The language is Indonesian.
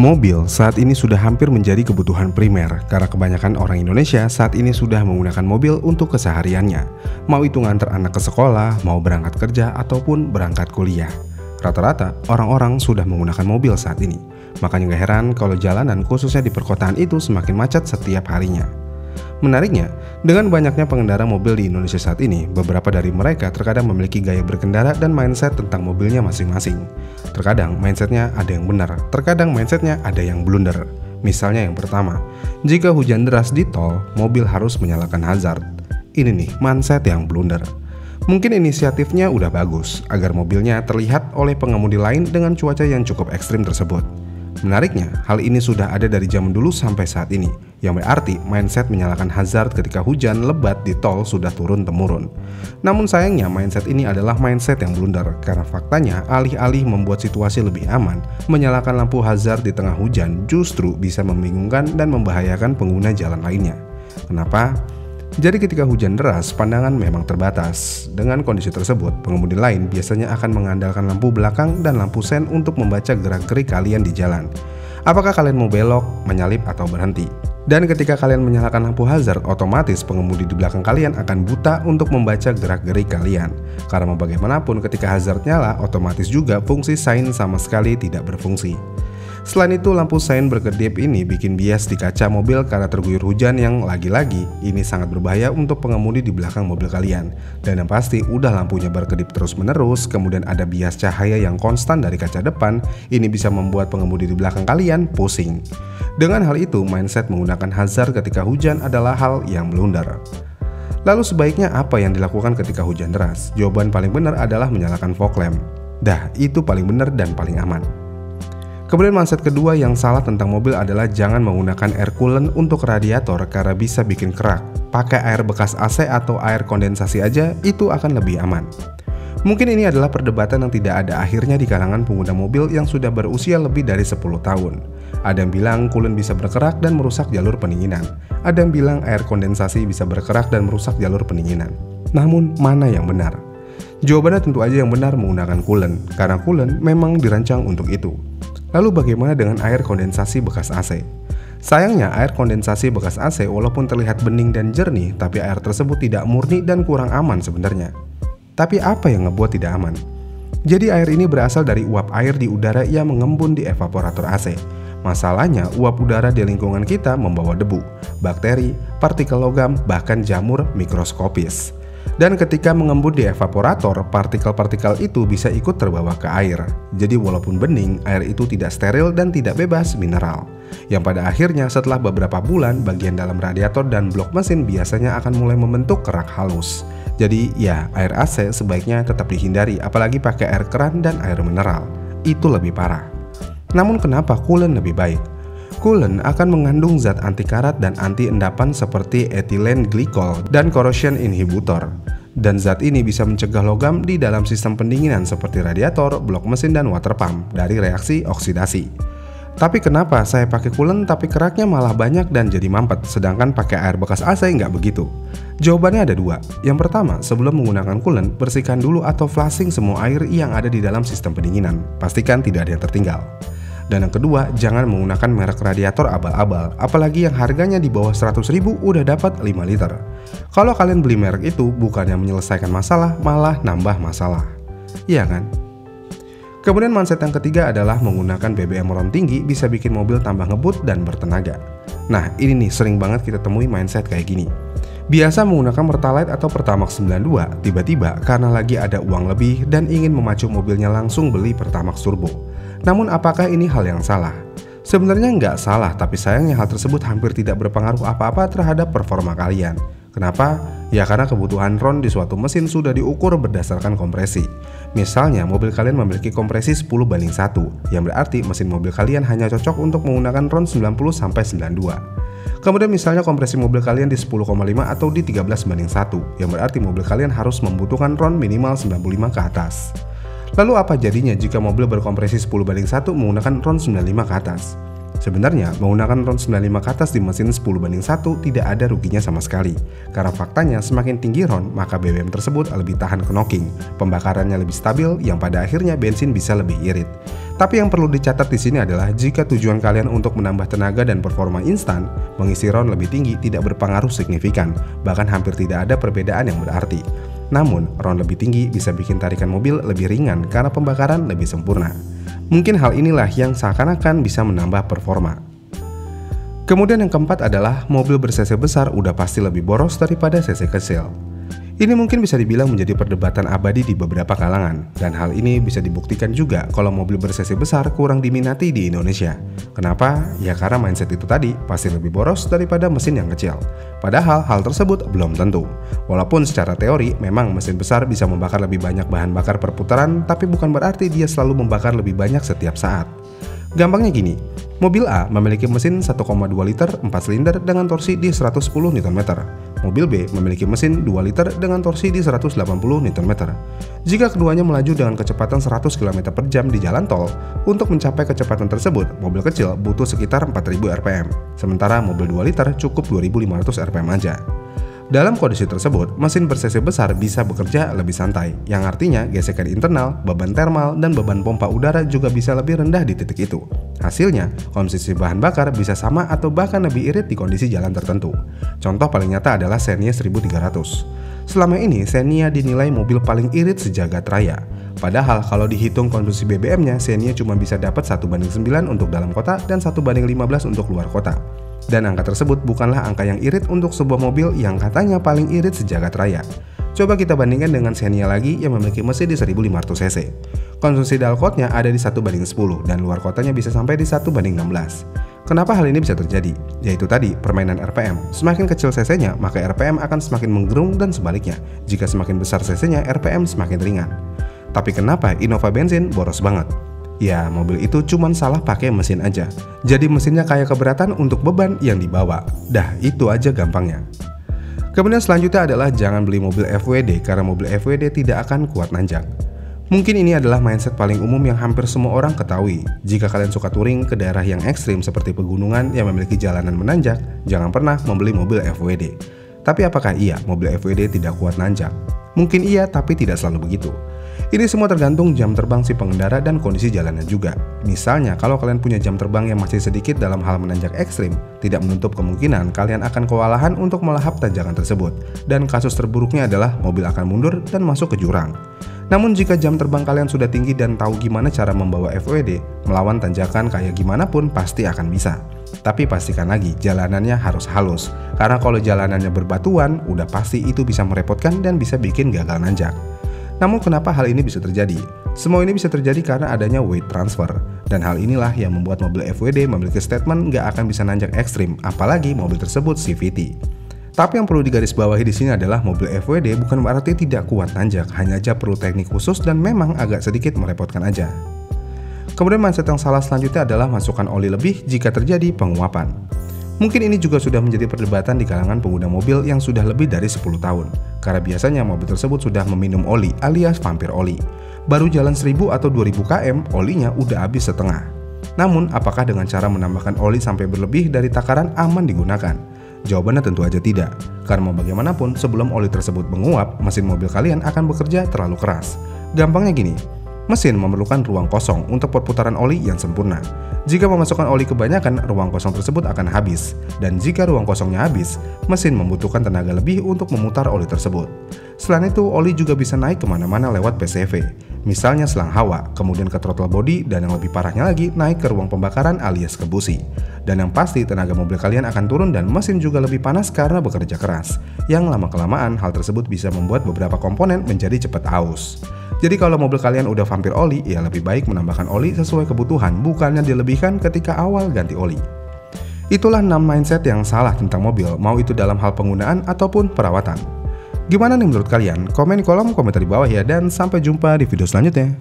Mobil saat ini sudah hampir menjadi kebutuhan primer karena kebanyakan orang Indonesia saat ini sudah menggunakan mobil untuk kesehariannya. Mau itu nganter anak ke sekolah, mau berangkat kerja, ataupun berangkat kuliah. Rata-rata orang-orang sudah menggunakan mobil saat ini. Makanya gak heran kalau jalanan khususnya di perkotaan itu semakin macet setiap harinya. Menariknya, dengan banyaknya pengendara mobil di Indonesia saat ini, beberapa dari mereka terkadang memiliki gaya berkendara dan mindset tentang mobilnya masing-masing. Terkadang mindsetnya ada yang benar, terkadang mindsetnya ada yang blunder. Misalnya yang pertama, jika hujan deras di tol, mobil harus menyalakan hazard. Ini nih, mindset yang blunder. Mungkin inisiatifnya udah bagus, agar mobilnya terlihat oleh pengemudi lain dengan cuaca yang cukup ekstrim tersebut. Menariknya, hal ini sudah ada dari zaman dulu sampai saat ini, yang berarti mindset menyalakan hazard ketika hujan lebat di tol sudah turun-temurun. Namun sayangnya mindset ini adalah mindset yang blunder, karena faktanya alih-alih membuat situasi lebih aman, menyalakan lampu hazard di tengah hujan justru bisa membingungkan dan membahayakan pengguna jalan lainnya. Kenapa? Jadi ketika hujan deras, pandangan memang terbatas. Dengan kondisi tersebut, pengemudi lain biasanya akan mengandalkan lampu belakang dan lampu sen untuk membaca gerak-gerik kalian di jalan. Apakah kalian mau belok, menyalip, atau berhenti? Dan ketika kalian menyalakan lampu hazard, otomatis pengemudi di belakang kalian akan buta untuk membaca gerak-gerik kalian. Karena mau bagaimanapun ketika hazard nyala, otomatis juga fungsi sein sama sekali tidak berfungsi. Selain itu, lampu sein berkedip ini bikin bias di kaca mobil karena terguyur hujan yang lagi-lagi ini sangat berbahaya untuk pengemudi di belakang mobil kalian. Dan yang pasti udah lampunya berkedip terus-menerus, kemudian ada bias cahaya yang konstan dari kaca depan, ini bisa membuat pengemudi di belakang kalian pusing. Dengan hal itu, mindset menggunakan hazard ketika hujan adalah hal yang blunder. Lalu sebaiknya apa yang dilakukan ketika hujan deras? Jawaban paling benar adalah menyalakan fog lamp. Dah, itu paling benar dan paling aman. Kemudian mindset kedua yang salah tentang mobil adalah jangan menggunakan air coolant untuk radiator karena bisa bikin kerak. Pakai air bekas AC atau air kondensasi aja, itu akan lebih aman. Mungkin ini adalah perdebatan yang tidak ada akhirnya di kalangan pengguna mobil yang sudah berusia lebih dari 10 tahun. Ada yang bilang coolant bisa berkerak dan merusak jalur pendinginan. Ada yang bilang air kondensasi bisa berkerak dan merusak jalur pendinginan. Namun, mana yang benar? Jawabannya tentu aja yang benar menggunakan coolant, karena coolant memang dirancang untuk itu. Lalu bagaimana dengan air kondensasi bekas AC? Sayangnya air kondensasi bekas AC walaupun terlihat bening dan jernih, tapi air tersebut tidak murni dan kurang aman sebenarnya. Tapi apa yang ngebuat tidak aman? Jadi air ini berasal dari uap air di udara yang mengembun di evaporator AC. Masalahnya uap udara di lingkungan kita membawa debu, bakteri, partikel logam, bahkan jamur mikroskopis. Dan ketika mengembun di evaporator, partikel-partikel itu bisa ikut terbawa ke air. Jadi walaupun bening, air itu tidak steril dan tidak bebas mineral. Yang pada akhirnya setelah beberapa bulan, bagian dalam radiator dan blok mesin biasanya akan mulai membentuk kerak halus. Jadi ya, air AC sebaiknya tetap dihindari, apalagi pakai air keran dan air mineral. Itu lebih parah. Namun kenapa coolant lebih baik? Coolant akan mengandung zat anti karat dan anti endapan seperti ethylene glycol dan corrosion inhibitor. Dan zat ini bisa mencegah logam di dalam sistem pendinginan seperti radiator, blok mesin, dan water pump dari reaksi oksidasi. Tapi kenapa saya pakai coolant tapi keraknya malah banyak dan jadi mampet, sedangkan pakai air bekas AC nggak begitu? Jawabannya ada dua. Yang pertama, sebelum menggunakan coolant, bersihkan dulu atau flushing semua air yang ada di dalam sistem pendinginan. Pastikan tidak ada yang tertinggal. Dan yang kedua, jangan menggunakan merek radiator abal-abal, apalagi yang harganya di bawah 100.000 udah dapat 5 liter. Kalau kalian beli merek itu bukannya menyelesaikan masalah, malah nambah masalah. Iya kan? Kemudian mindset yang ketiga adalah menggunakan BBM ron tinggi bisa bikin mobil tambah ngebut dan bertenaga. Nah, ini nih sering banget kita temui mindset kayak gini. Biasa menggunakan Pertalite atau Pertamax 92, tiba-tiba karena lagi ada uang lebih dan ingin memacu mobilnya langsung beli Pertamax Turbo. Namun apakah ini hal yang salah? Sebenarnya nggak salah, tapi sayangnya hal tersebut hampir tidak berpengaruh apa-apa terhadap performa kalian. Kenapa? Ya karena kebutuhan RON di suatu mesin sudah diukur berdasarkan kompresi. Misalnya mobil kalian memiliki kompresi 10:1, yang berarti mesin mobil kalian hanya cocok untuk menggunakan RON 90-92. Kemudian misalnya kompresi mobil kalian di 10,5 atau di 13:1, yang berarti mobil kalian harus membutuhkan RON minimal 95 ke atas. Lalu apa jadinya jika mobil berkompresi 10:1 menggunakan RON 95 ke atas? Sebenarnya, menggunakan RON 95 ke atas di mesin 10:1 tidak ada ruginya sama sekali. Karena faktanya semakin tinggi RON, maka BBM tersebut lebih tahan knocking, pembakarannya lebih stabil, yang pada akhirnya bensin bisa lebih irit. Tapi yang perlu dicatat di sini adalah jika tujuan kalian untuk menambah tenaga dan performa instan, mengisi ROM lebih tinggi tidak berpengaruh signifikan, bahkan hampir tidak ada perbedaan yang berarti. Namun, ROM lebih tinggi bisa bikin tarikan mobil lebih ringan karena pembakaran lebih sempurna. Mungkin hal inilah yang seakan-akan bisa menambah performa. Kemudian yang keempat adalah mobil ber-cc besar udah pasti lebih boros daripada cc kecil. Ini mungkin bisa dibilang menjadi perdebatan abadi di beberapa kalangan, dan hal ini bisa dibuktikan juga kalau mobil ber-cc besar kurang diminati di Indonesia. Kenapa? Ya karena mindset itu tadi pasti lebih boros daripada mesin yang kecil. Padahal hal tersebut belum tentu. Walaupun secara teori memang mesin besar bisa membakar lebih banyak bahan bakar per putaran, tapi bukan berarti dia selalu membakar lebih banyak setiap saat. Gampangnya gini, mobil A memiliki mesin 1,2 liter 4 silinder dengan torsi di 110 Nm. Mobil B memiliki mesin 2 liter dengan torsi di 180 Nm. Jika keduanya melaju dengan kecepatan 100 km per jam di jalan tol, untuk mencapai kecepatan tersebut, mobil kecil butuh sekitar 4000 rpm, sementara mobil 2 liter cukup 2500 rpm aja. Dalam kondisi tersebut, mesin ber-cc besar bisa bekerja lebih santai, yang artinya gesekan internal, beban thermal, dan beban pompa udara juga bisa lebih rendah di titik itu. Hasilnya, konsumsi bahan bakar bisa sama atau bahkan lebih irit di kondisi jalan tertentu. Contoh paling nyata adalah Xenia 1300. Selama ini, Xenia dinilai mobil paling irit sejagat raya. Padahal kalau dihitung konsumsi BBM-nya, Xenia cuma bisa dapat 1:9 untuk dalam kota dan 1:15 untuk luar kota. Dan angka tersebut bukanlah angka yang irit untuk sebuah mobil yang katanya paling irit sejagat raya. Coba kita bandingkan dengan Xenia lagi yang memiliki mesin di 1500 cc. Konsumsi dalkotnya ada di 1:10 dan luar kotanya bisa sampai di 1:16. Kenapa hal ini bisa terjadi? Yaitu tadi, permainan RPM. Semakin kecil cc-nya, maka RPM akan semakin menggerung dan sebaliknya. Jika semakin besar cc-nya, RPM semakin ringan. Tapi kenapa Innova bensin boros banget? Ya, mobil itu cuma salah pakai mesin aja. Jadi mesinnya kayak keberatan untuk beban yang dibawa. Dah, itu aja gampangnya. Kemudian selanjutnya adalah jangan beli mobil FWD karena mobil FWD tidak akan kuat nanjak. Mungkin ini adalah mindset paling umum yang hampir semua orang ketahui. Jika kalian suka touring ke daerah yang ekstrim seperti pegunungan yang memiliki jalanan menanjak, jangan pernah membeli mobil FWD. Tapi apakah iya mobil FWD tidak kuat nanjak? Mungkin iya, tapi tidak selalu begitu. Ini semua tergantung jam terbang si pengendara dan kondisi jalannya juga. Misalnya, kalau kalian punya jam terbang yang masih sedikit dalam hal menanjak ekstrim, tidak menutup kemungkinan kalian akan kewalahan untuk melahap tanjakan tersebut. Dan kasus terburuknya adalah mobil akan mundur dan masuk ke jurang. Namun jika jam terbang kalian sudah tinggi dan tahu gimana cara membawa FWD, melawan tanjakan kayak gimana pun pasti akan bisa. Tapi pastikan lagi, jalanannya harus halus. Karena kalau jalanannya berbatuan, udah pasti itu bisa merepotkan dan bisa bikin gagal nanjak. Namun kenapa hal ini bisa terjadi? Semua ini bisa terjadi karena adanya weight transfer. Dan hal inilah yang membuat mobil FWD memiliki statement nggak akan bisa nanjak ekstrim, apalagi mobil tersebut CVT. Tapi yang perlu digarisbawahi di sini adalah mobil FWD bukan berarti tidak kuat nanjak, hanya aja perlu teknik khusus dan memang agak sedikit merepotkan aja. Kemudian mindset yang salah selanjutnya adalah masukkan oli lebih jika terjadi penguapan. Mungkin ini juga sudah menjadi perdebatan di kalangan pengguna mobil yang sudah lebih dari 10 tahun. Karena biasanya mobil tersebut sudah meminum oli alias vampir oli. Baru jalan 1000 atau 2000 km, olinya udah habis setengah. Namun, apakah dengan cara menambahkan oli sampai berlebih dari takaran aman digunakan? Jawabannya tentu aja tidak. Karena mau bagaimanapun, sebelum oli tersebut menguap, mesin mobil kalian akan bekerja terlalu keras. Gampangnya gini, mesin memerlukan ruang kosong untuk perputaran oli yang sempurna. Jika memasukkan oli kebanyakan, ruang kosong tersebut akan habis. Dan jika ruang kosongnya habis, mesin membutuhkan tenaga lebih untuk memutar oli tersebut. Selain itu, oli juga bisa naik kemana-mana lewat PCV. Misalnya selang hawa, kemudian ke throttle body, dan yang lebih parahnya lagi naik ke ruang pembakaran alias ke busi. Dan yang pasti tenaga mobil kalian akan turun dan mesin juga lebih panas karena bekerja keras. Yang lama-kelamaan hal tersebut bisa membuat beberapa komponen menjadi cepat aus. Jadi kalau mobil kalian udah vampir oli, ya lebih baik menambahkan oli sesuai kebutuhan, bukannya dilebihkan ketika awal ganti oli. Itulah 6 mindset yang salah tentang mobil, mau itu dalam hal penggunaan ataupun perawatan. Gimana nih menurut kalian? Komen di kolom komentar di bawah ya, dan sampai jumpa di video selanjutnya.